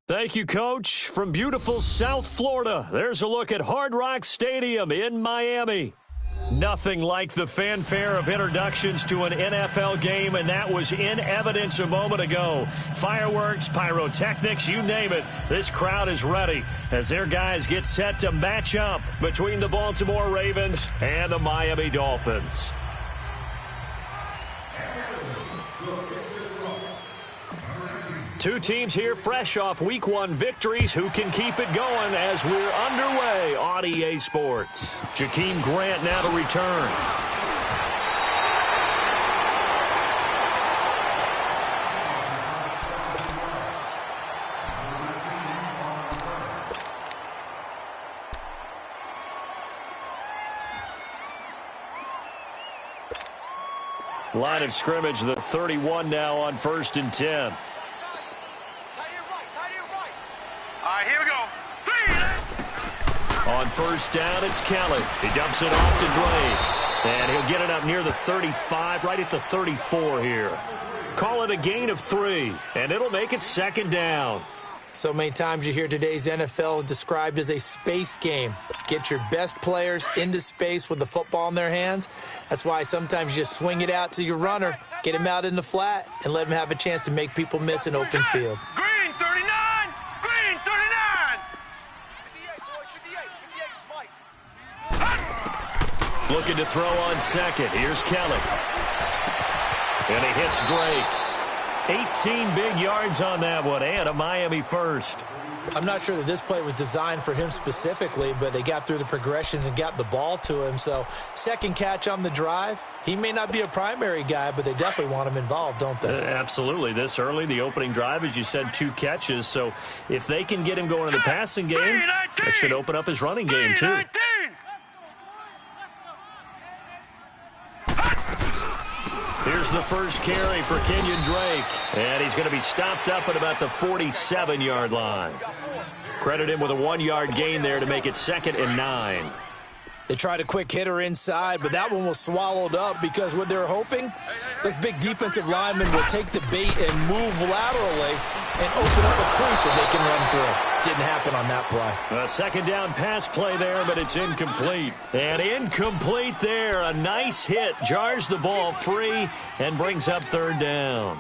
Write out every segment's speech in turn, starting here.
Thank you, Coach. From beautiful South Florida, there's a look at Hard Rock Stadium in Miami. Nothing like the fanfare of introductions to an NFL game, and that was in evidence a moment ago. Fireworks, pyrotechnics, you name it. This crowd is ready as their guys get set to match up between the Baltimore Ravens and the Miami Dolphins. Two teams here fresh off Week 1 victories. Who can keep it going as we're underway on EA Sports? Jakeem Grant now to return. Line of scrimmage, the 31 now on 1st and 10. On 1st down, it's Kelly. He dumps it off to Drake. And he'll get it up near the 35, right at the 34 here. Call it a gain of 3, and it'll make it 2nd down. So many times you hear today's NFL described as a space game. Get your best players into space with the football in their hands. That's why sometimes you just swing it out to your runner, get him out in the flat, and let him have a chance to make people miss an open field. Green 39! Green 39! Looking to throw on 2nd. Here's Kelly. And he hits Drake. 18 big yards on that one, and a Miami first. I'm not sure that this play was designed for him specifically, but they got through the progressions and got the ball to him. So 2nd catch on the drive. He may not be a primary guy, but they definitely want him involved, don't they? Absolutely. This early, the opening drive, as you said, 2 catches. So if they can get him going in the passing game, that should open up his running game too. Here's the first carry for Kenyon Drake. And he's going to be stopped up at about the 47-yard line. Credit him with a 1-yard gain there to make it 2nd and 9. They tried a quick hitter inside, but that one was swallowed up because what they're hoping, those big defensive linemen will take the bait and move laterally and open up a crease that they can run through. Didn't happen on that play. A 2nd down pass play there, but it's incomplete. And incomplete there. A nice hit. Jars the ball free and brings up 3rd down.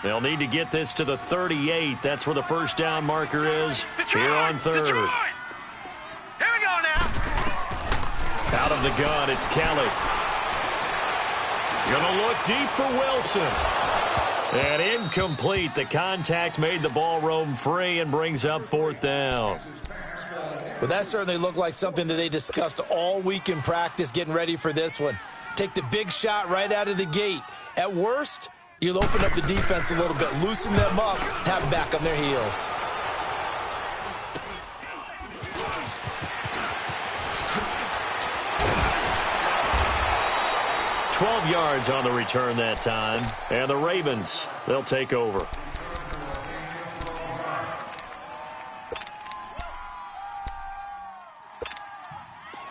They'll need to get this to the 38. That's where the 1st down marker is. Here on 3rd. Detroit. Here we go now. Out of the gun, it's Kelly. Gonna look deep for Wilson. And incomplete. The contact made the ball roam free and brings up 4th down. Well, that certainly looked like something that they discussed all week in practice getting ready for this one. Take the big shot right out of the gate. At worst, you'll open up the defense a little bit, loosen them up, have them back on their heels. $12 yards on the return that time. And the Ravens, they'll take over.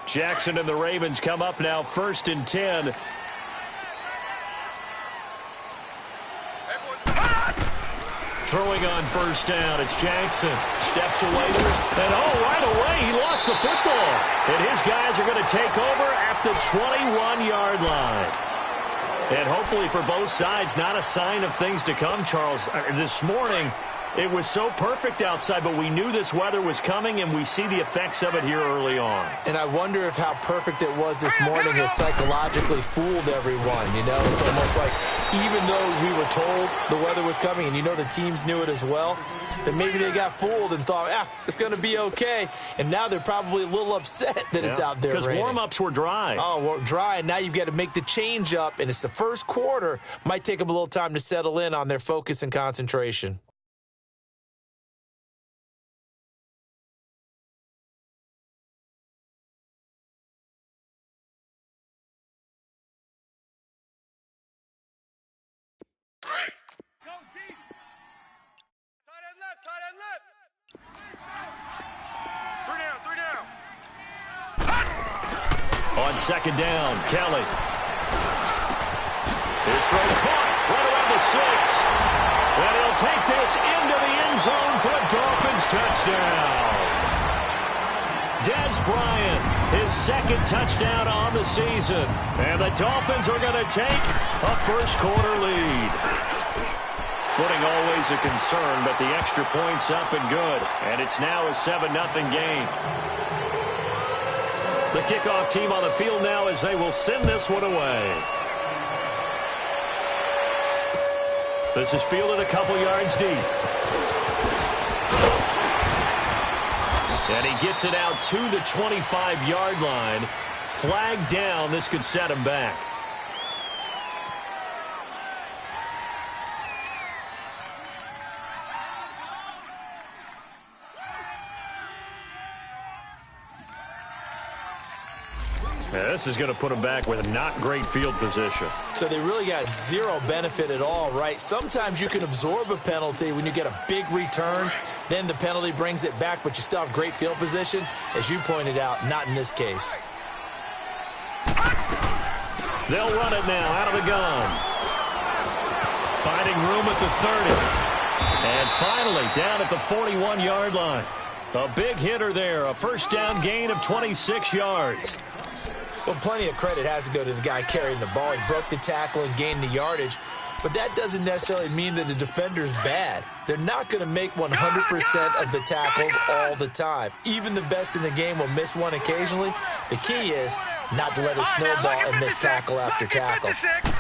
Jackson and the Ravens come up now 1st and 10. Throwing on 1st down, it's Jackson. Steps away, and right away, he lost the football. And his guys are going to take over at the 21-yard line. And hopefully for both sides, not a sign of things to come, Charles. This morning, it was so perfect outside, but we knew this weather was coming, and we see the effects of it here early on. And I wonder if how perfect it was this morning has psychologically fooled everyone. You know, it's almost like even though we were told the weather was coming, and you know the teams knew it as well, that maybe they got fooled and thought, it's going to be okay. And now they're probably a little upset that it's out there raining. Because warm-ups were dry. Oh, well, dry, and now you've got to make the change up, and it's the first quarter. Might take them a little time to settle in on their focus and concentration. Tight end left. 3 down. On 2nd down, Kelly. His throw caught right around the 6. And he'll take this into the end zone for a touchdown. Dez Bryant, his second touchdown on the season. And the Dolphins are going to take a first-quarter lead. Footing always a concern, but the extra point's up and good. And it's now a 7-0 game. The kickoff team on the field now as they will send this one away. This is fielded a couple yards deep. And he gets it out to the 25-yard line. Flag down. This could set him back. Yeah, this is going to put him back with a not great field position. So they really got zero benefit at all, right? Sometimes you can absorb a penalty when you get a big return. Then the penalty brings it back, but you still have great field position. As you pointed out, not in this case. They'll run it now out of the gun. Finding room at the 30. And finally down at the 41-yard line. A big hitter there. A first down gain of 26 yards. Well, plenty of credit has to go to the guy carrying the ball. He broke the tackle and gained the yardage. But that doesn't necessarily mean that the defender's bad. They're not going to make 100% of the tackles all the time. Even the best in the game will miss one occasionally. The key is not to let it snowball and miss tackle after tackle.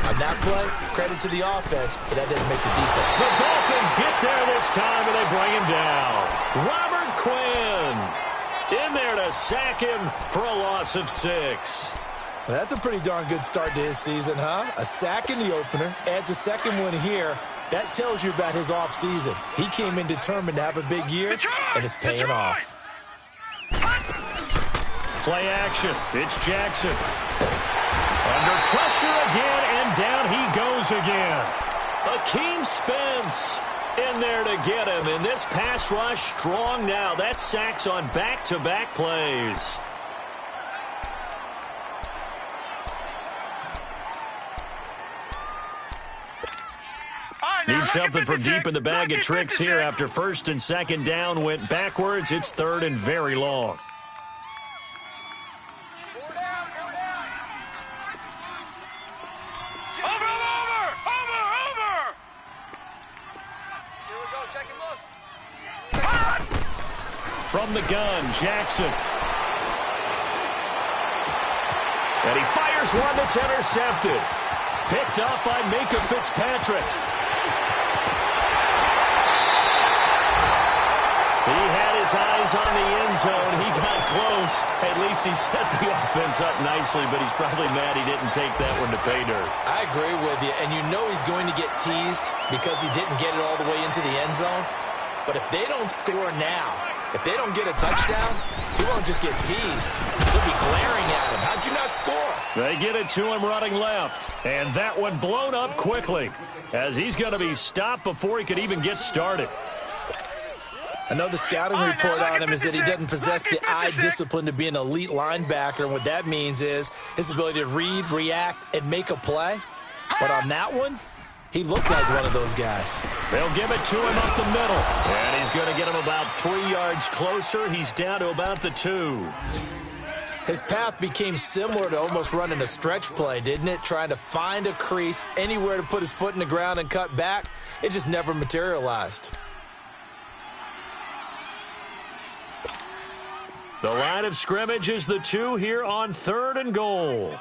On that play, credit to the offense, but that doesn't make the defense. The Dolphins get there this time, and they bring him down. Robert Quinn in there to sack him for a loss of 6. Well, that's a pretty darn good start to his season, huh? A sack in the opener, adds a second one here. That tells you about his offseason. He came in determined to have a big year, and it's paying off. Play action. It's Jackson. Under pressure again, and down he goes again. Akeem Spence in there to get him. And this pass rush strong now. That's sacks on back-to-back plays. Need something from deep in the bag of tricks here after first and second down went backwards. It's third and very long. From the gun, Jackson. And he fires one that's intercepted. Picked up by Minka Fitzpatrick. He had his eyes on the end zone. He got close. At least he set the offense up nicely, but he's probably mad he didn't take that one to pay dirt. I agree with you, and you know he's going to get teased because he didn't get it all the way into the end zone. But if they don't score now, if they don't get a touchdown, he won't just get teased. He'll be glaring at him. How'd you not score? They get it to him running left, and that one blown up quickly as he's going to be stopped before he could even get started. I know the scouting report on him is that he doesn't possess the eye discipline to be an elite linebacker, and what that means is his ability to read, react, and make a play. But on that one, he looked like one of those guys. They'll give it to him up the middle, and he's going to get him about 3 yards closer. He's down to about the 2. His path became similar to almost running a stretch play, didn't it? Trying to find a crease, anywhere to put his foot in the ground and cut back. It just never materialized. The line of scrimmage is the 2 here on 3rd and goal.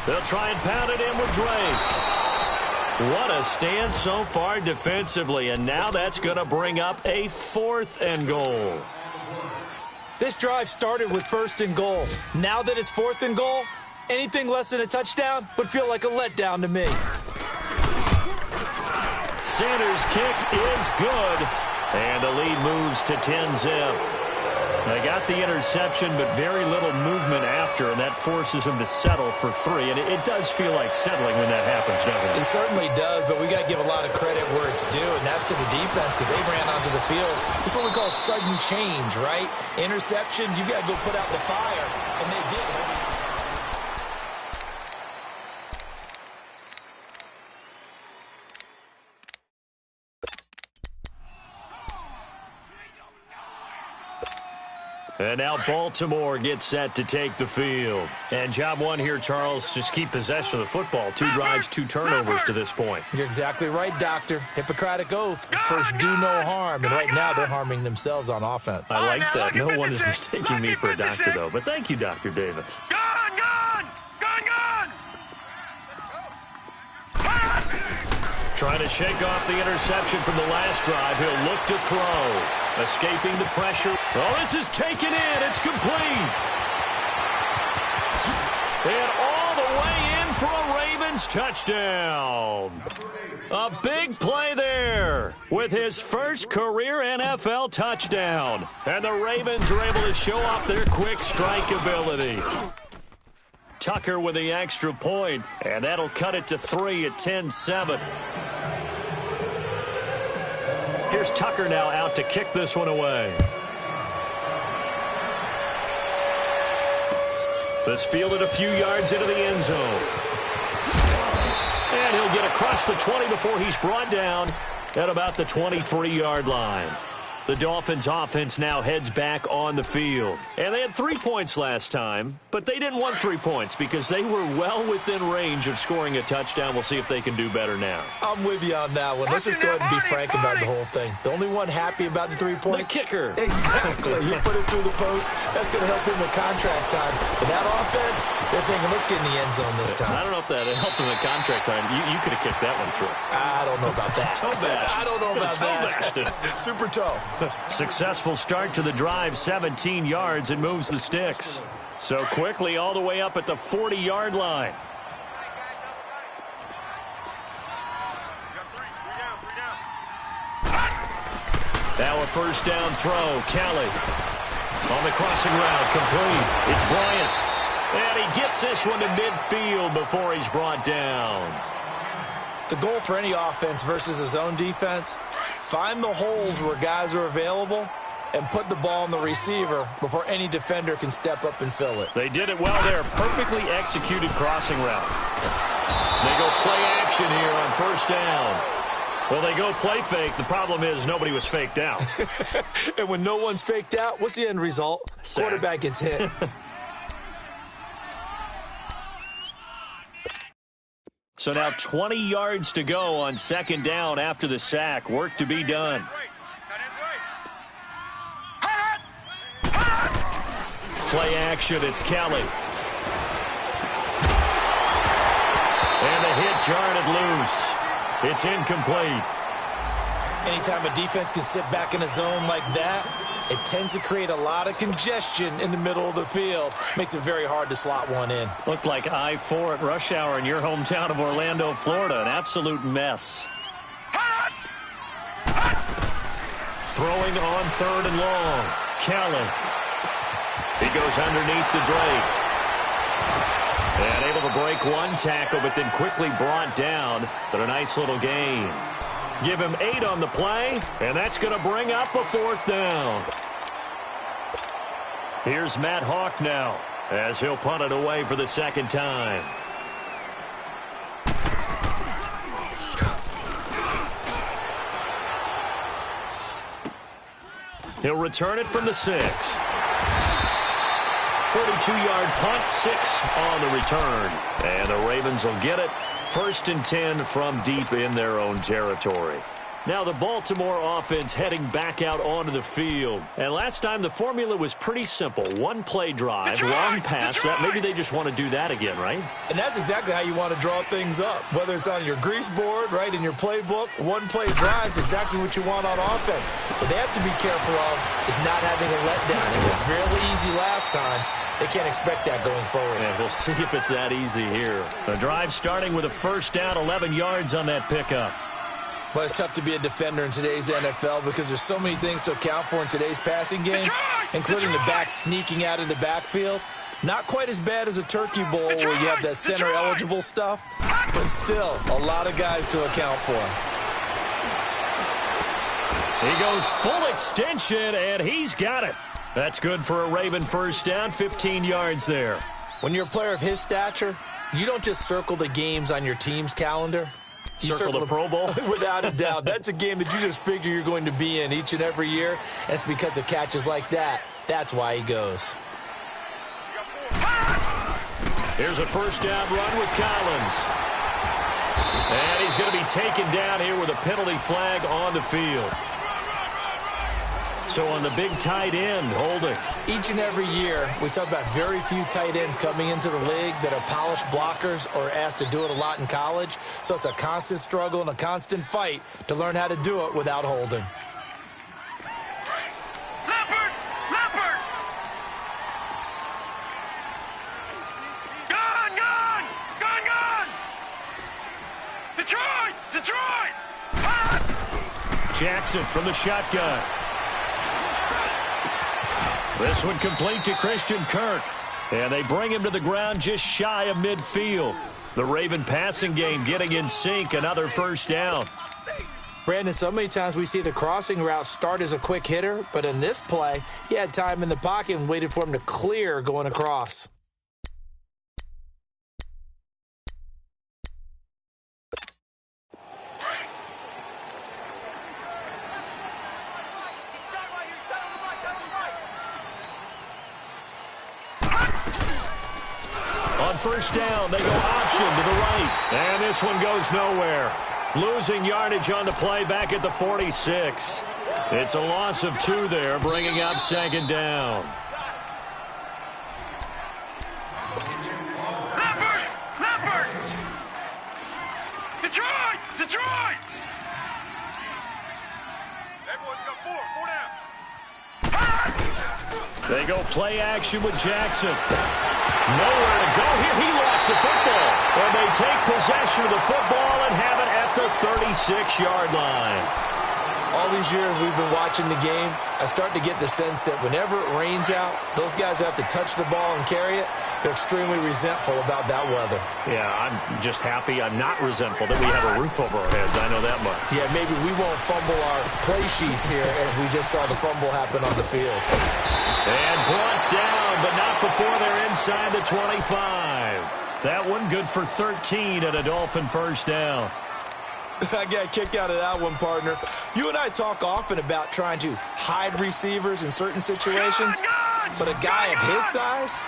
They'll try and pound it in with Drake. What a stand so far defensively, and now that's going to bring up a 4th and goal. This drive started with 1st and goal. Now that it's 4th and goal, anything less than a touchdown would feel like a letdown to me. Sanders' kick is good, and the lead moves to 10-zip. They got the interception, but very little movement after, and that forces them to settle for 3. And it does feel like settling when that happens, doesn't it? It certainly does, but we got to give a lot of credit where it's due, and that's to the defense because they ran onto the field. It's what we call sudden change, right? Interception, you got to go put out the fire, and they did. And now Baltimore gets set to take the field. And job one here, Charles, just keep possession of the football. 2 drives, 2 turnovers to this point. You're exactly right, Doctor. Hippocratic oath. First, do no harm. And right now, they're harming themselves on offense. I like that. No one is mistaking me for a doctor, though. But thank you, Dr. Davis. Gone, gone! Gone, gone! Trying to shake off the interception from the last drive. He'll look to throw. Escaping the pressure. Oh, this is taken in. It's complete. And all the way in for a Ravens touchdown. A big play there with his first career NFL touchdown. And the Ravens are able to show off their quick strike ability. Tucker with the extra point, and that'll cut it to 3 at 10-7. Here's Tucker now out to kick this one away. This fielded a few yards into the end zone. And he'll get across the 20 before he's brought down at about the 23-yard line. The Dolphins offense now heads back on the field. And they had 3 points last time, but they didn't want 3 points because they were well within range of scoring a touchdown. We'll see if they can do better now. I'm with you on that one. Let's just go ahead and be frank about the whole thing. The only one happy about the 3-point? The kicker. Exactly. He put it through the post. That's going to help him with contract time. But that offense, they're thinking, let's get in the end zone this time. I don't know if that helped him with contract time. You could have kicked that one through. I don't know about that. Toe bash. I don't know about that. Super toe. Successful start to the drive, 17 yards, and moves the sticks. So quickly all the way up at the 40-yard line. Now a first down throw. Kelly on the crossing route, complete. It's Bryant. And he gets this one to midfield before he's brought down. The goal for any offense versus his own defense, find the holes where guys are available and put the ball on the receiver before any defender can step up and fill it. They did it well there. Perfectly executed crossing route. They go play action here on first down. Well, they go play fake. The problem is nobody was faked out. And when no one's faked out, what's the end result? Sack. Quarterback gets hit. So now 20 yards to go on second down after the sack. Work to be done. Play action, it's Kelly. And the hit jarred it loose. It's incomplete. Anytime a defense can sit back in a zone like that, it tends to create a lot of congestion in the middle of the field. Makes it very hard to slot one in. Looked like I-4 at rush hour in your hometown of Orlando, Florida. An absolute mess. Throwing on third and long. Kelly. He goes underneath to Drake. And able to break one tackle, but then quickly brought down. But a nice little gain. Give him 8 on the play, and that's going to bring up a fourth down. Here's Matt Hawk now, as he'll punt it away for the second time. He'll return it from the 6. 42-yard punt, 6 on the return. And the Ravens will get it. 1st and 10 from deep in their own territory. Now the Baltimore offense heading back out onto the field. And last time the formula was pretty simple. One play drive, long pass. That maybe they just want to do that again, right? And that's exactly how you want to draw things up. Whether it's on your grease board, right, in your playbook, one play drive is exactly what you want on offense. What they have to be careful of is not having a letdown. It was really easy last time. They can't expect that going forward. Yeah, we'll see if it's that easy here. The drive starting with a first down, 11 yards on that pickup. Well, it's tough to be a defender in today's NFL because there's so many things to account for in today's passing game, including the back sneaking out of the backfield. Not quite as bad as a turkey bowl where you have that center-eligible stuff, but still a lot of guys to account for. He goes full extension, and he's got it. That's good for a Raven first down, 15 yards there. When you're a player of his stature, you don't just circle the games on your team's calendar. You circle the Pro Bowl? Without a doubt. That's a game that you just figure you're going to be in each and every year. And it's because of catches like that That's why he goes. Here's a first down run with Collins. And he's going to be taken down here with a penalty flag on the field. So on the big tight end, holding. Each and every year, we talk about very few tight ends coming into the league that are polished blockers or asked to do it a lot in college. So it's a constant struggle and a constant fight to learn how to do it without holding. Leopard! Leopard! Gun! Gun! Gun! Gun! Detroit! Detroit! Jackson from the shotgun. This one complete to Christian Kirk. And they bring him to the ground just shy of midfield. The Raven passing game getting in sync. Another first down. Brandon, so many times we see the crossing route start as a quick hitter, but in this play, he had time in the pocket and waited for him to clear going across. First down, they go option to the right. And this one goes nowhere. Losing yardage on the play back at the 46. It's a loss of 2 there, bringing up second down. Leopard! Leopard! Detroit! Detroit! Everyone's got 4 down. They go play action with Jackson. Nowhere to go here. He lost the football. And they take possession of the football and have it at the 36-yard line. All these years we've been watching the game, I start to get the sense that whenever it rains out, those guys who have to touch the ball and carry it, they're extremely resentful about that weather. Yeah, I'm just happy I'm not resentful that we have a roof over our heads. I know that much. Yeah, maybe we won't fumble our play sheets here as we just saw the fumble happen on the field. And brought down, but not before they're inside the 25. That one good for 13 and a Dolphin first down. I got a kick out of that one, partner. You and I talk often about trying to hide receivers in certain situations, but a guy of his size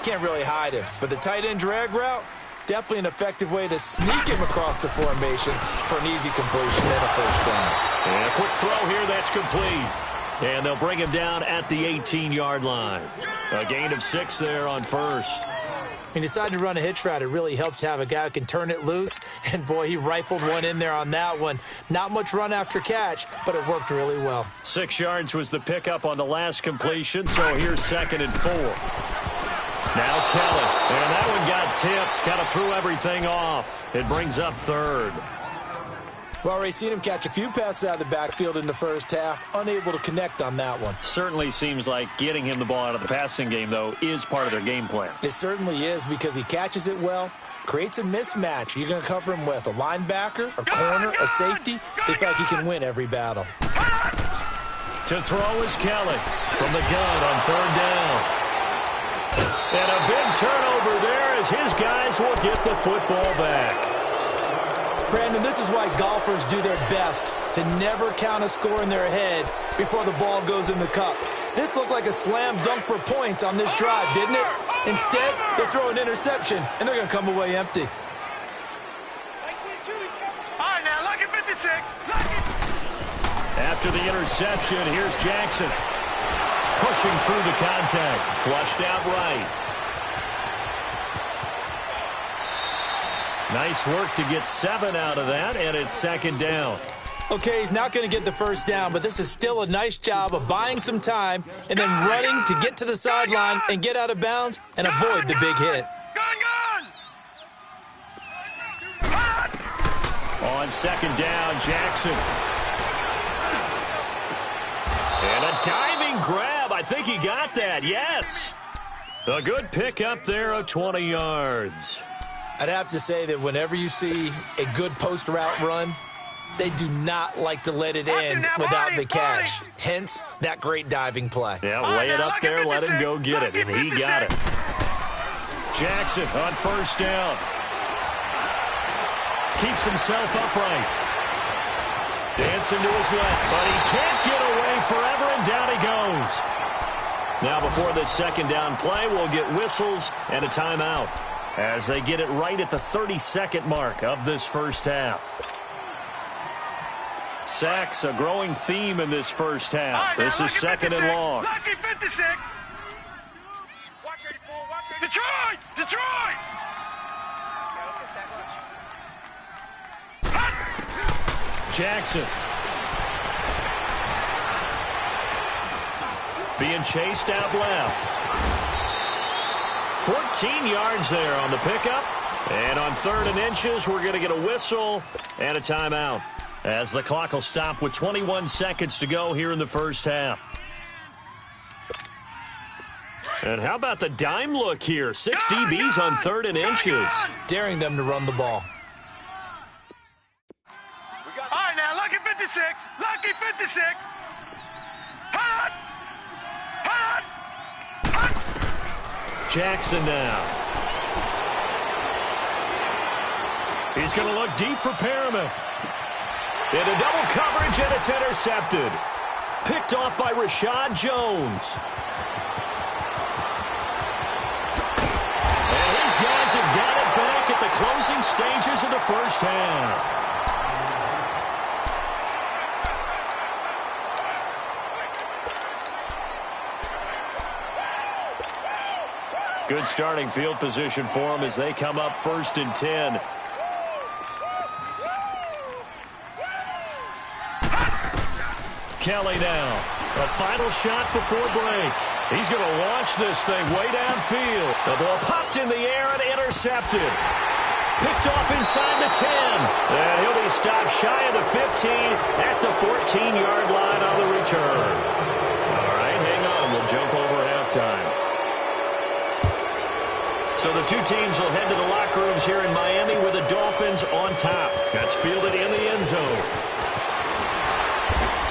can't really hide him. But the tight end drag route, definitely an effective way to sneak him across the formation for an easy completion and a first down. And a quick throw here, that's complete. And they'll bring him down at the 18-yard line. A gain of 6 there on first. He decided to run a hitch route. It really helps to have a guy who can turn it loose. And, boy, he rifled one in there on that one. Not much run after catch, but it worked really well. 6 yards was the pickup on the last completion, so here's 2nd and 4. Now Kelly. And that one got tipped. Kind of threw everything off. It brings up 3rd. We've already seen him catch a few passes out of the backfield in the first half, unable to connect on that one. Certainly seems like getting him the ball out of the passing game, though, is part of their game plan. It certainly is because he catches it well, creates a mismatch. You're going to cover him with a linebacker, a corner, a safety. They feel like he can win every battle. To throw is Kelly from the gun on 3rd down. And a big turnover there as his guys will get the football back. Brandon, this is why golfers do their best to never count a score in their head before the ball goes in the cup. This looked like a slam dunk for points on this drive, didn't it? Instead, they throw an interception, and they're going to come away empty. All right, now, look at 56. After the interception, here's Jackson. Pushing through the contact. Flushed out right. Nice work to get 7 out of that, and it's 2nd down. Okay, he's not going to get the first down, but this is still a nice job of buying some time and then running to get to the sideline and get out of bounds and avoid the big hit. On 2nd down, Jackson. And a diving grab. I think he got that, yes. A good pickup there of 20 yards. I'd have to say that whenever you see a good post route run, they do not like to let it end without the cash. Hence, that great diving play. Yeah, lay it up there, let him go get it, and he got it. Jackson on 1st down. Keeps himself upright. Dancing to his left, but he can't get away forever, and down he goes. Now before this second down play, we'll get whistles and a timeout as they get it right at the 32nd mark of this first half. Sacks, a growing theme in this first half. This is second and long. Lucky 56. Detroit! Detroit! Yeah, let's go sack lunch. Jackson. Being chased out left. 14 yards there on the pickup. And on 3rd and inches, we're going to get a whistle and a timeout, as the clock will stop with 21 seconds to go here in the first half. And how about the dime look here? 6 DBs on 3rd and inches. Daring them to run the ball. All right, now, lucky 56. Lucky 56. Hot! Hot! Hot! Jackson now. He's going to look deep for Perriman. Into double coverage, and it's intercepted. Picked off by Rashad Jones. And his guys have got it back at the closing stages of the first half. Good starting field position for them as they come up 1st and 10. Kelly now. A final shot before break. He's going to launch this thing way downfield. The ball popped in the air and intercepted. Picked off inside the 10. And he'll be stopped shy of the 15 at the 14-yard line on the return. All right, hang on. We'll jump over halftime. So the two teams will head to the locker rooms here in Miami with the Dolphins on top. That's fielded in the end zone.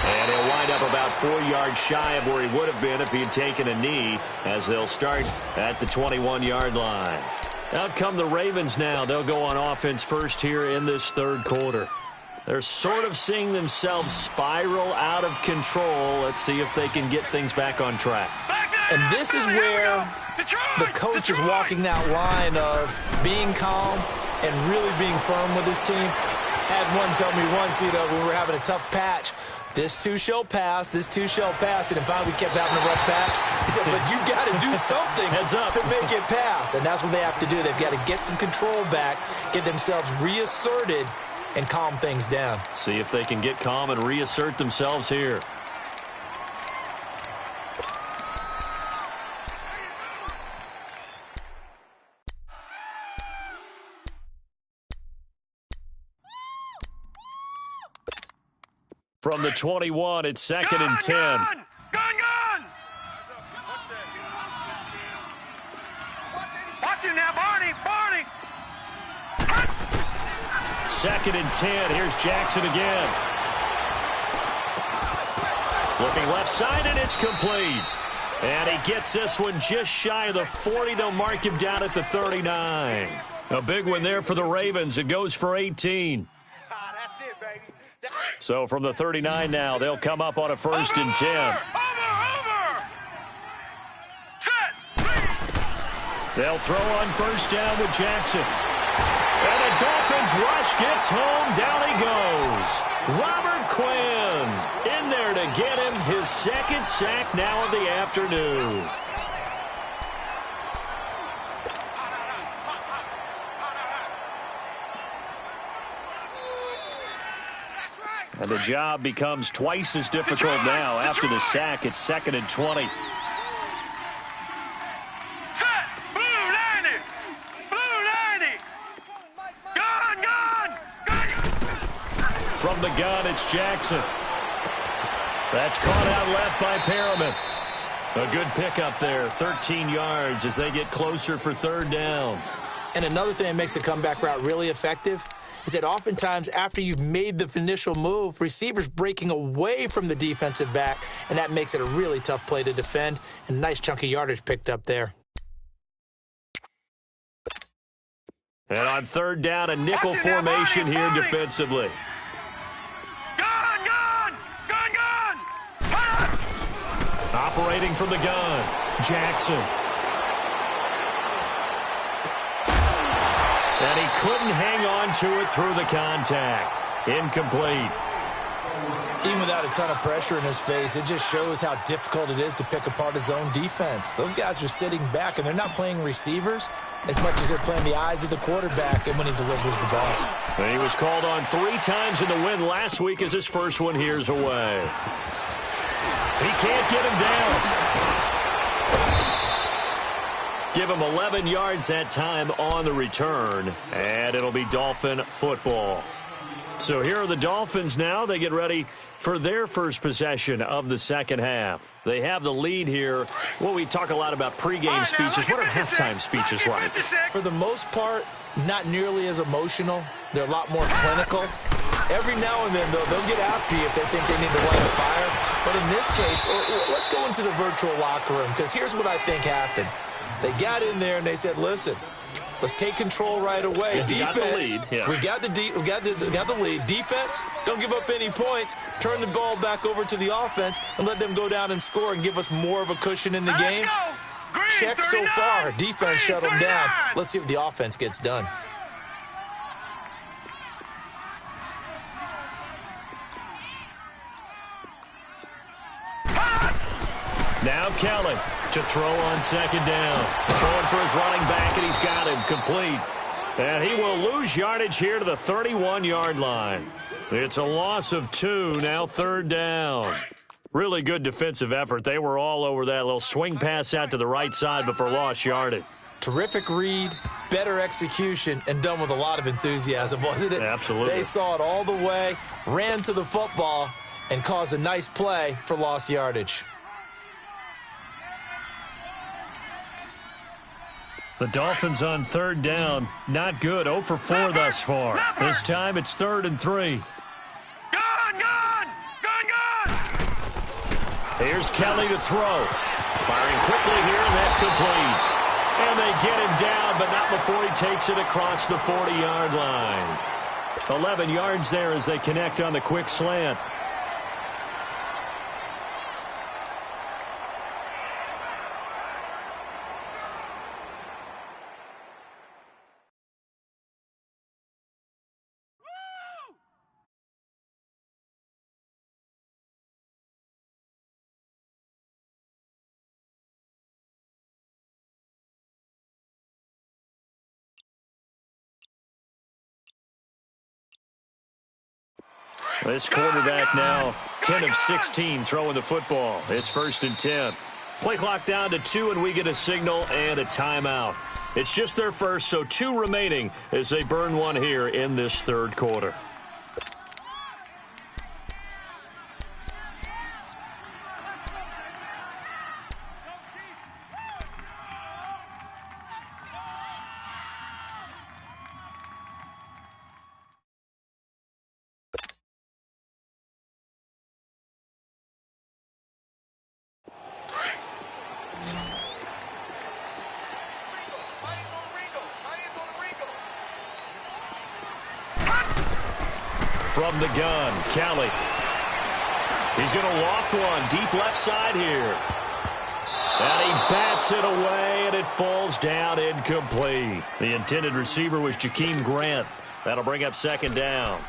And he'll wind up about 4 yards shy of where he would have been if he had taken a knee, as they'll start at the 21-yard line. Out come the Ravens now. They'll go on offense first here in this 3rd quarter. They're sort of seeing themselves spiral out of control. Let's see if they can get things back on track. And this is where the coach is walking that line of being calm and really being firm with his team. Had one tell me once, when we were having a tough patch, this too shall pass, this too shall pass. And finally we kept having a rough patch. He said, but you got to do something Heads up. to make it pass. And that's what they have to do. They've got to get some control back, get themselves reasserted, and calm things down. See if they can get calm and reassert themselves here. From the 21, it's 2nd and 10. Gun! Watch it now, Barney! 2nd and 10. Here's Jackson again. Looking left side, and it's complete. And he gets this one just shy of the 40. They'll mark him down at the 39. A big one there for the Ravens. It goes for 18. That's it, baby. So from the 39 now, they'll come up on a 1st and 10. Over! Set! They'll throw on 1st down with Jackson. And the Dolphins rush gets home. Down he goes. Robert Quinn in there to get him his 2nd sack now of the afternoon. And the job becomes twice as difficult now. After the sack, it's 2nd and 20. Set! Blue 90! Blue 90! Gun! From the gun, it's Jackson. That's caught out left by Perriman. A good pickup there, 13 yards as they get closer for 3rd down. And another thing that makes the comeback route really effective is that oftentimes after you've made the initial move, receivers breaking away from the defensive back, and that makes it a really tough play to defend. And a nice chunk of yardage picked up there. And on 3rd down, a nickel formation here defensively. Gun! Operating from the gun. Jackson. And he couldn't hang on to it through the contact. Incomplete. Even without a ton of pressure in his face, it just shows how difficult it is to pick apart his own defense. Those guys are sitting back, and they're not playing receivers as much as they're playing the eyes of the quarterback and when he delivers the ball. And he was called on 3 times in the win last week as his first one here's away. He can't get him down. Give him 11 yards that time on the return, and it'll be Dolphin football. So here are the Dolphins now. They get ready for their first possession of the second half. They have the lead here. Well, we talk a lot about pregame speeches. What are halftime speeches like? For the most part, not nearly as emotional. They're a lot more clinical. Every now and then, though, they'll get after you if they think they need to light a fire. But in this case, let's go into the virtual locker room, because here's what I think happened. They got in there and they said, listen, let's take control right away. Yeah, defense, we got the lead. Defense, don't give up any points. Turn the ball back over to the offense and let them go down and score and give us more of a cushion in the game. Check so far. Defense shut them down. Let's see if the offense gets done. Now Kelly to throw on second down. Throwing for his running back, and he's got him complete. And he will lose yardage here to the 31-yard line. It's a loss of 2, now third down. Really good defensive effort. They were all over that little swing pass out to the right side before lost yardage. Terrific read, better execution, and done with a lot of enthusiasm, wasn't it? Absolutely. They saw it all the way, ran to the football, and caused a nice play for lost yardage. The Dolphins on third down. Not good. 0 for 4 thus far. This time it's 3rd and 3. Gone! Here's Kelly to throw. Firing quickly here, and that's complete. And they get him down, but not before he takes it across the 40-yard line. 11 yards there as they connect on the quick slant. This quarterback now 10 of 16 throwing the football. It's 1st and 10. Play clock down to 2, and we get a signal and a timeout. It's just their first, so 2 remaining as they burn one here in this third quarter. From the gun, Kelly. He's going to loft one deep left side here. And he bats it away, and it falls down incomplete. The intended receiver was Jakeem Grant. That'll bring up 2nd down.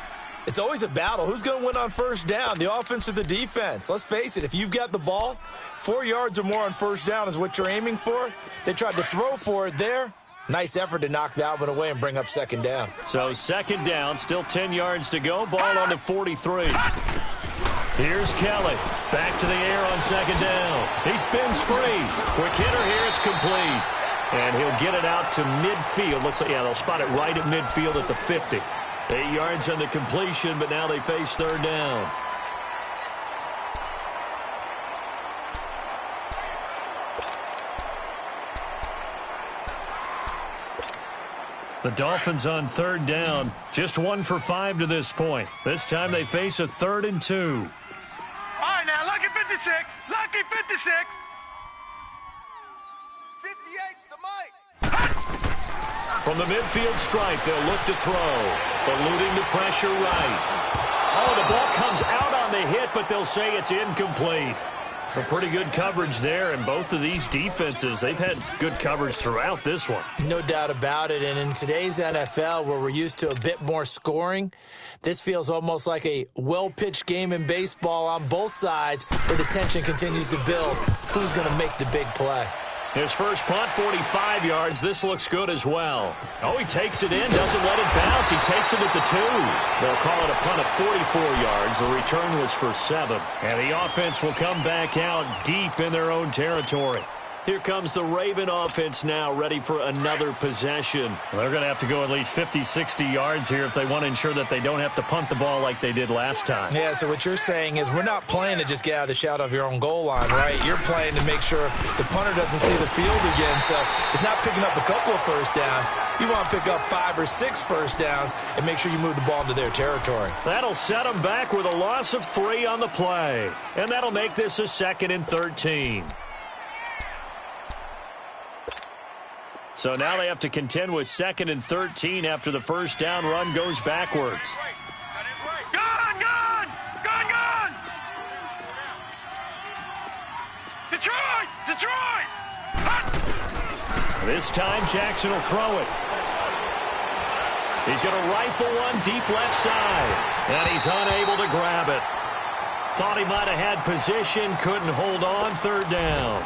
It's always a battle. Who's going to win on 1st down, the offense or the defense? Let's face it, if you've got the ball, 4 yards or more on 1st down is what you're aiming for. They tried to throw for it there. Nice effort to knock that one away and bring up 2nd down. So 2nd down, still 10 yards to go. Ball on the 43. Here's Kelly. Back to the air on 2nd down. He spins free. Quick hitter here. It's complete. And he'll get it out to midfield. Looks like, yeah, they'll spot it right at midfield at the 50. 8 yards on the completion, but now they face 3rd down. The Dolphins on 3rd down, just 1 for 5 to this point. This time they face a 3rd and 2. All right, now, lucky 56. Lucky 56. 58's the mic. From the midfield stripe, they'll look to throw. Eluding the pressure right. Oh, the ball comes out on the hit, but they'll say it's incomplete. So pretty good coverage there, and both of these defenses, they've had good coverage throughout this one. No doubt about it, and in today's NFL, where we're used to a bit more scoring, this feels almost like a well-pitched game in baseball on both sides, where the tension continues to build. Who's going to make the big play? His first punt, 45 yards. This looks good as well. Oh, he takes it in, doesn't let it bounce. He takes it at the 2. They'll call it a punt of 44 yards. The return was for 7. And the offense will come back out deep in their own territory. Here comes the Raven offense now, ready for another possession. They're going to have to go at least 50, 60 yards here if they want to ensure that they don't have to punt the ball like they did last time. Yeah, so what you're saying is we're not playing to just get out of the shadow of your own goal line, right? You're playing to make sure the punter doesn't see the field again. So it's not picking up a couple of first downs. You want to pick up 5 or 6 first downs and make sure you move the ball into their territory. That'll set them back with a loss of 3 on the play. And that'll make this a 2nd and 13. So now they have to contend with 2nd and 13 after the first down run goes backwards. Gone! Detroit! This time Jackson will throw it. He's going to rifle one deep left side. And he's unable to grab it. Thought he might have had position, couldn't hold on, 3rd down.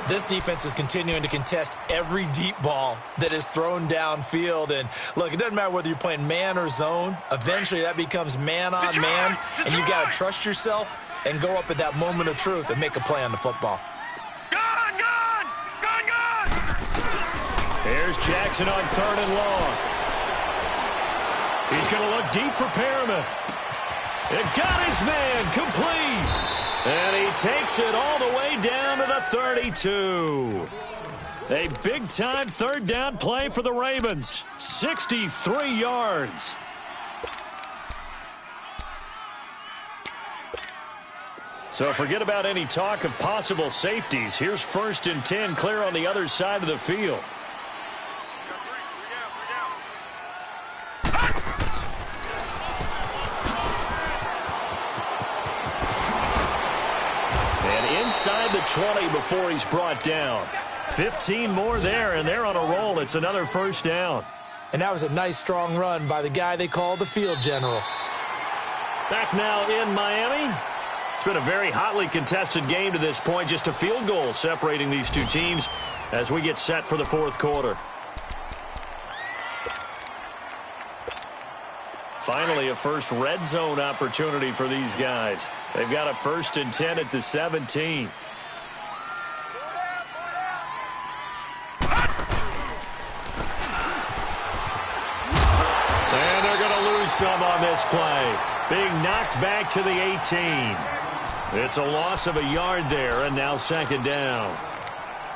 This defense is continuing to contest every deep ball that is thrown downfield. And, look, it doesn't matter whether you're playing man or zone. Eventually, that becomes man on man, and you've got to trust yourself and go up at that moment of truth and make a play on the football. Gone! Here's Jackson on 3rd and long. He's going to look deep for Perriman. It got his man complete. And he takes it all the way down to the 32. A big-time 3rd down play for the Ravens. 63 yards. So forget about any talk of possible safeties. Here's 1st and 10 clear on the other side of the field. Inside the 20 before he's brought down. 15 more there, and they're on a roll. It's another 1st down. And that was a nice, strong run by the guy they call the field general. Back now in Miami. It's been a very hotly contested game to this point. Just a field goal separating these two teams as we get set for the 4th quarter. Finally, a first red zone opportunity for these guys. They've got a 1st and 10 at the 17. And they're going to lose some on this play. Being knocked back to the 18. It's a loss of a yard there, and now 2nd down.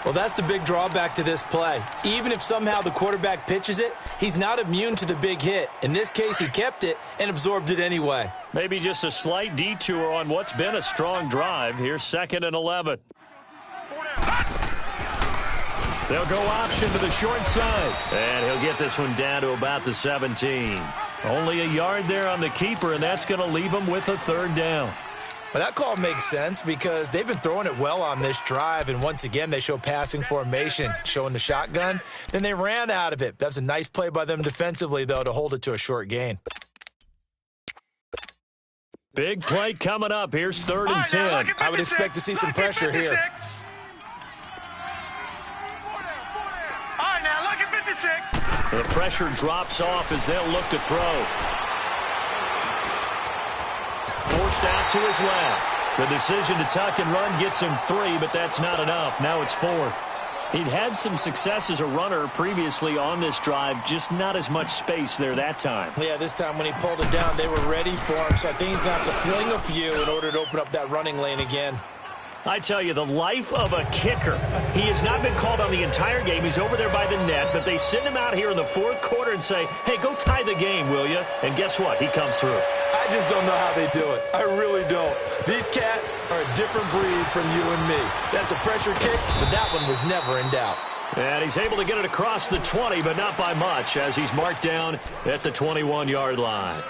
Well, that's the big drawback to this play. Even if somehow the quarterback pitches it, he's not immune to the big hit. In this case, he kept it and absorbed it anyway. Maybe just a slight detour on what's been a strong drive. Here's 2nd and 11. They'll go option to the short side. And he'll get this one down to about the 17. Only a yard there on the keeper, and that's going to leave him with a 3rd down. Well, that call makes sense because they've been throwing it well on this drive, and once again, they show passing formation, showing the shotgun. Then they ran out of it. That's a nice play by them defensively, though, to hold it to a short gain. Big play coming up. Here's 3rd and 10. I would expect to see some pressure here. All right, now, look at 56. The pressure drops off as they'll look to throw. Forced out to his left. The decision to tuck and run gets him 3, but that's not enough. Now it's 4th. He'd had some success as a runner previously on this drive, just not as much space there that time. Yeah, this time when he pulled it down, they were ready for him, so I think he's going to have to fling a few in order to open up that running lane again. I tell you, the life of a kicker. He has not been called on the entire game. He's over there by the net, but they send him out here in the 4th quarter and say, hey, go tie the game, will you? And guess what? He comes through. I just don't know how they do it. I really don't. These cats are a different breed from you and me. That's a pressure kick, but that one was never in doubt. And he's able to get it across the 20, but not by much, as he's marked down at the 21-yard line.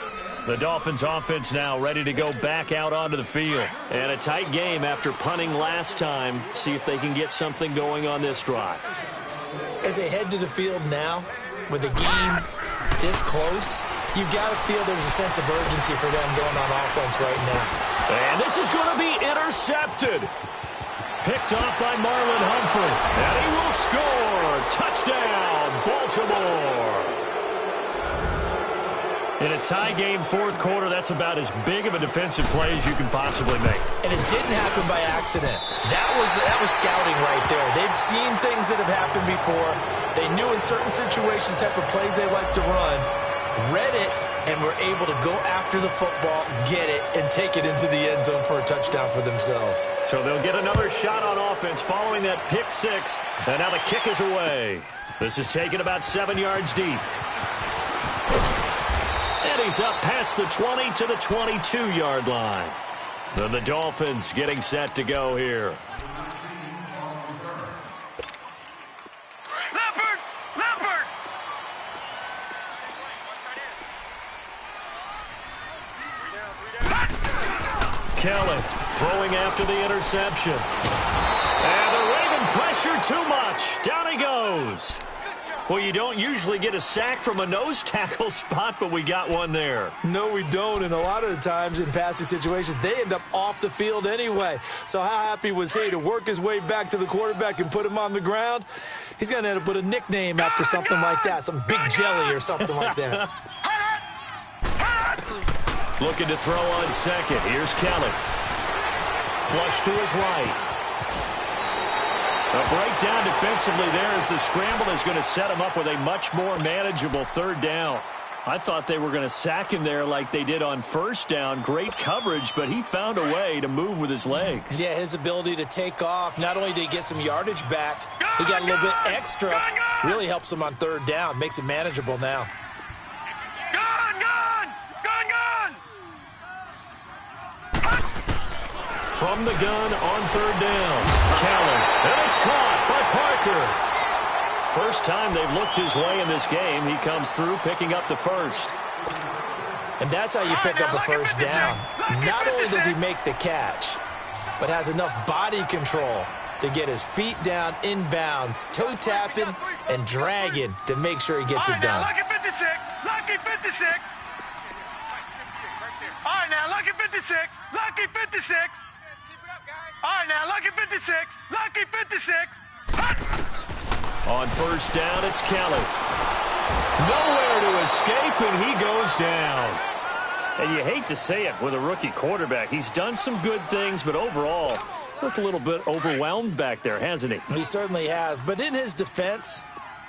The Dolphins offense now ready to go back out onto the field. And a tight game after punting last time. See if they can get something going on this drive. As they head to the field now, with the game this close, you've got to feel there's a sense of urgency for them going on offense right now. And this is going to be intercepted. Picked off by Marlon Humphrey. And he will score. Touchdown, Baltimore. In a tie game fourth quarter, that's about as big of a defensive play as you can possibly make. And it didn't happen by accident. That was scouting right there. They've seen things that have happened before. They knew in certain situations the type of plays they like to run, read it, and were able to go after the football, get it, and take it into the end zone for a touchdown for themselves. So they'll get another shot on offense following that pick six. And now the kick is away. This is taken about 7 yards deep. And he's up past the 20 to the 22-yard line. Then the Dolphins getting set to go here. Leopard! Kelly throwing after the interception. And the Raven pressure too much. Down he goes. Well, you don't usually get a sack from a nose tackle spot, but we got one there. No, we don't, and a lot of the times in passing situations, they end up off the field anyway. So how happy was he to work his way back to the quarterback and put him on the ground? He's going to end up with a nickname after something like that, some Big Jelly or something like that. Looking to throw on second. Here's Kelly. Flush to his right. A breakdown defensively there as the scramble is going to set him up with a much more manageable third down. I thought they were going to sack him there like they did on first down. Great coverage, but he found a way to move with his legs. Yeah, his ability to take off, not only did he get some yardage back, he got a little bit extra. Really helps him on third down, makes it manageable now. From the gun on third down. Kelly. And it's caught by Parker. First time they've looked his way in this game. He comes through picking up the first. And that's how you pick up a first down. Not only does he make the catch, but has enough body control to get his feet down inbounds, toe tapping and dragging to make sure he gets it done. Lucky 56. Lucky 56. All right, now, lucky 56. Lucky 56. All right, now, lucky 56. Lucky 56. On first down, it's Kelly. Nowhere to escape, and he goes down. And you hate to say it with a rookie quarterback. He's done some good things, but overall, looked a little bit overwhelmed back there, hasn't he? He certainly has. But in his defense,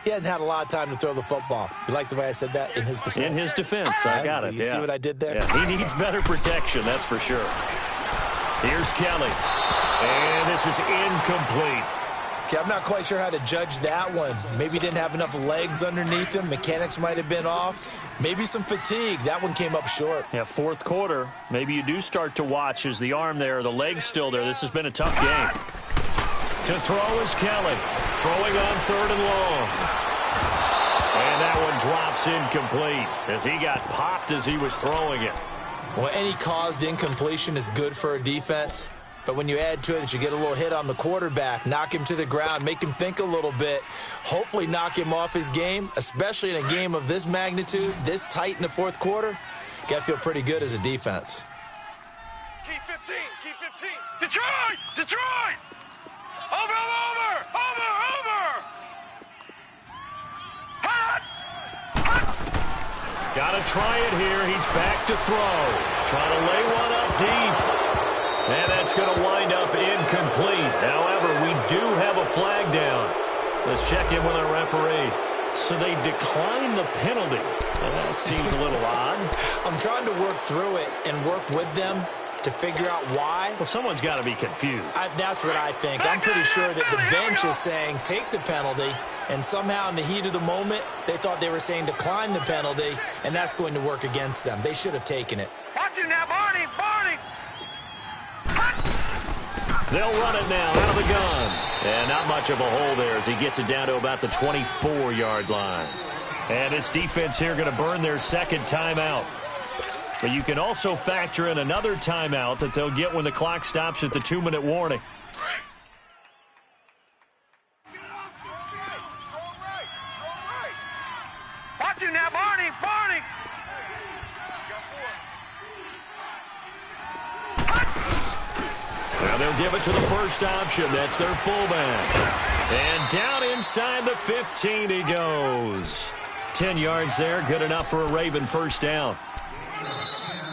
he hasn't had a lot of time to throw the football. You like the way I said that? In his defense? In his defense, I got it. You see what I did there? Yeah, he needs better protection, that's for sure. Here's Kelly. And this is incomplete. Okay, I'm not quite sure how to judge that one. Maybe he didn't have enough legs underneath him. Mechanics might have been off. Maybe some fatigue. That one came up short. Yeah, fourth quarter. Maybe you do start to watch as the arm there, the leg's still there. This has been a tough game. To throw is Kelly. Throwing on third and long. And that one drops incomplete as he got popped as he was throwing it. Well, any caused incompletion is good for a defense. But when you add to it that you get a little hit on the quarterback, knock him to the ground, make him think a little bit, hopefully knock him off his game, especially in a game of this magnitude, this tight in the fourth quarter, got to feel pretty good as a defense. Keep 15. Keep 15. Detroit! Detroit! Over! Hot! Got to try it here. He's back to throw. Trying to lay one up deep. And that's going to wind up incomplete. However, we do have a flag down. Let's check in with our referee. So they decline the penalty. That seems a little odd. I'm trying to work through it and work with them to figure out why. Well, someone's got to be confused. That's what I think. I'm pretty sure that the bench is saying take the penalty, and somehow in the heat of the moment, they thought they were saying decline the penalty, and that's going to work against them. They should have taken it. Watch it now, Barney! They'll run it now out of the gun. And not much of a hole there as he gets it down to about the 24-yard line. And this defense here going to burn their second timeout. But you can also factor in another timeout that they'll get when the clock stops at the 2-minute warning. Watch you now, Barney. Barney. Now they'll give it to the first option. That's their fullback. And down inside the 15 he goes. 10 yards there, good enough for a Raven first down.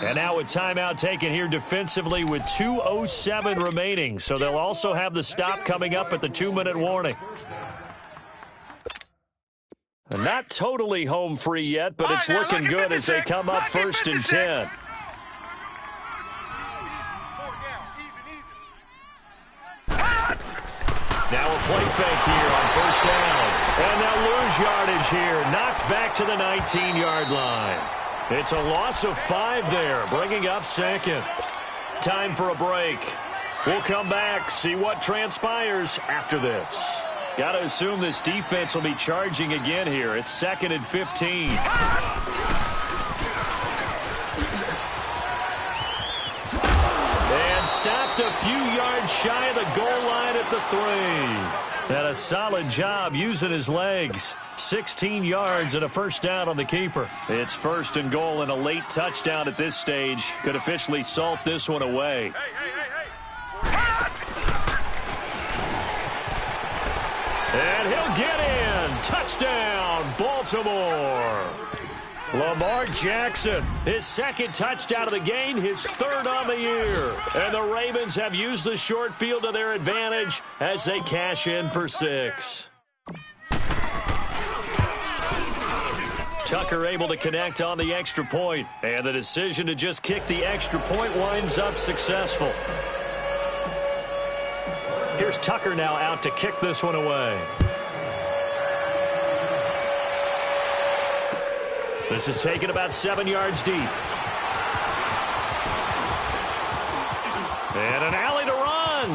And now a timeout taken here defensively with 2:07 remaining. So they'll also have the stop coming up at the 2-minute warning. And not totally home free yet, but it's looking good as they come up 1st and 10. Now a play fake here on first down. And they'll lose yardage here. Knocked back to the 19-yard line. It's a loss of 5 there, bringing up 2nd. Time for a break. We'll come back, see what transpires after this. Got to assume this defense will be charging again here. It's 2nd and 15. And stopped a few yards shy of the goal line at the 3. And a solid job using his legs. 16 yards and a first down on the keeper. It's 1st and goal and a late touchdown at this stage. Could officially salt this one away. And he'll get in. Touchdown, Baltimore. Lamar Jackson, his 2nd touchdown of the game, his 3rd on the year. And the Ravens have used the short field to their advantage as they cash in for 6. Tucker able to connect on the extra point, and the decision to just kick the extra point winds up successful. Here's Tucker now out to kick this one away. This is taken about 7 yards deep. And an alley to run.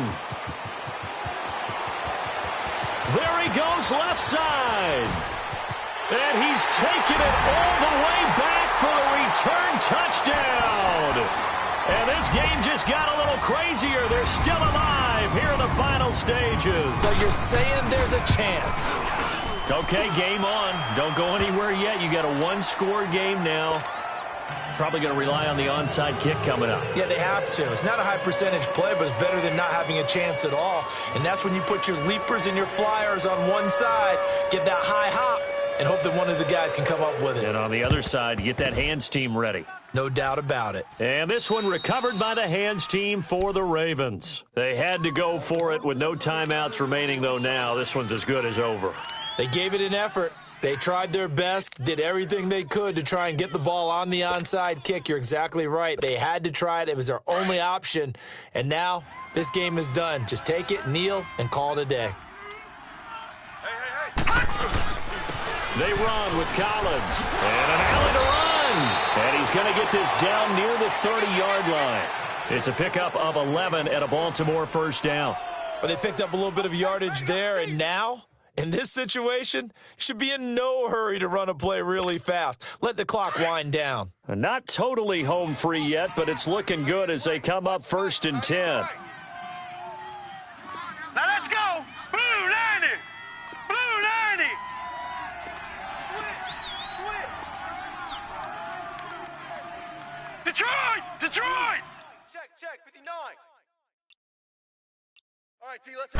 There he goes, left side. And he's taken it all the way back for a return touchdown. And this game just got a little crazier. They're still alive here in the final stages. So you're saying there's a chance? Okay, game on. Don't go anywhere yet. You got a 1-score game now. Probably going to rely on the onside kick coming up. Yeah, they have to. It's not a high percentage play, but it's better than not having a chance at all. And that's when you put your leapers and your flyers on one side, get that high hop, and hope that one of the guys can come up with it. And on the other side, get that hands team ready. No doubt about it. And this one recovered by the hands team for the Ravens. They had to go for it with no timeouts remaining, though now. This one's as good as over. They gave it an effort. They tried their best, did everything they could to try and get the ball on the onside kick. You're exactly right. They had to try it. It was their only option. And now this game is done. Just take it, kneel, and call it a day. They run with Collins. And an alley to run. And he's going to get this down near the 30-yard line. It's a pickup of 11 at a Baltimore first down. But they picked up a little bit of yardage there, and now, in this situation, you should be in no hurry to run a play really fast. Let the clock wind down. Not totally home free yet, but it's looking good as they come up 1st and 10. Now let's go. Blue 90. Blue 90. Detroit! Detroit! Check, 59. All right, T, let's...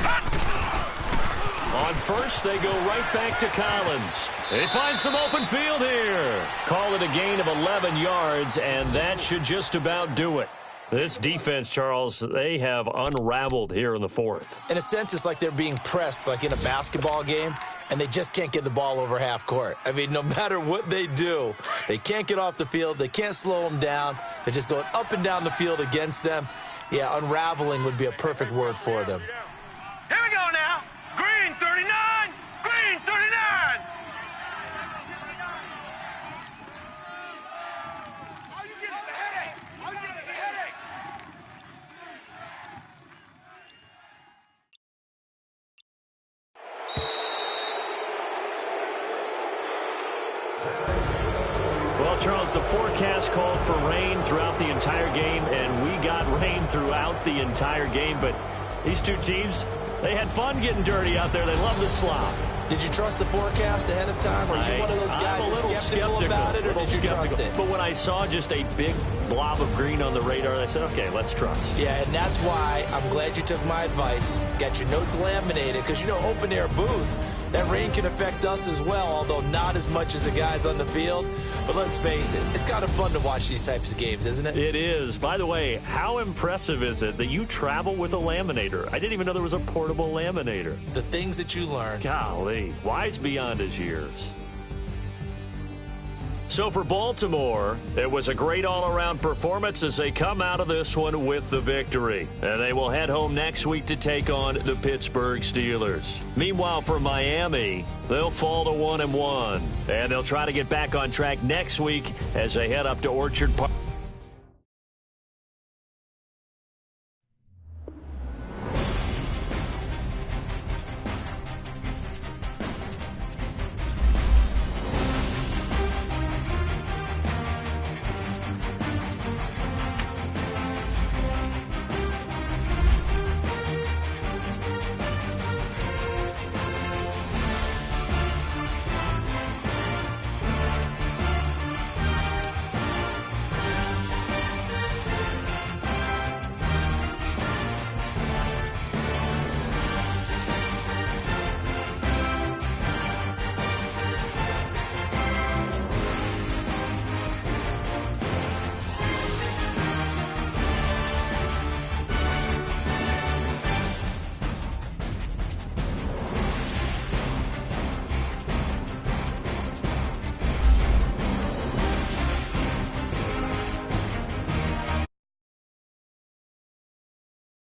On first, they go right back to Collins. They find some open field here. Call it a gain of 11 yards, and that should just about do it. This defense, Charles, they have unraveled here in the 4th. In a sense, it's like they're being pressed, like in a basketball game, and they just can't get the ball over half court. I mean, no matter what they do, they can't get off the field. They can't slow them down. They're just going up and down the field against them. Yeah, unraveling would be a perfect word for them. Here we go now. Green 39. Green 39. All you get is a headache. All you get is a headache. Well, Well, Charles, the forecast called for rain throughout the entire game, and we got rain throughout the entire game. But these two teams, they had fun getting dirty out there. They love the slop. Did you trust the forecast ahead of time? Or are you one of those guys that's skeptical about it, or did you trust it? But when I saw just a big blob of green on the radar, I said, okay, let's trust. Yeah, and that's why I'm glad you took my advice. Got your notes laminated, because, you know, open-air booth, that rain can affect us as well, although not as much as the guys on the field. But let's face it, it's kind of fun to watch these types of games, isn't it? It is. By the way, how impressive is it that you travel with a laminator? I didn't even know there was a portable laminator. The things that you learn. Golly, wise beyond his years. So for Baltimore, it was a great all-around performance as they come out of this one with the victory. And they will head home next week to take on the Pittsburgh Steelers. Meanwhile, for Miami, they'll fall to 1-1. And they'll try to get back on track next week as they head up to Orchard Park.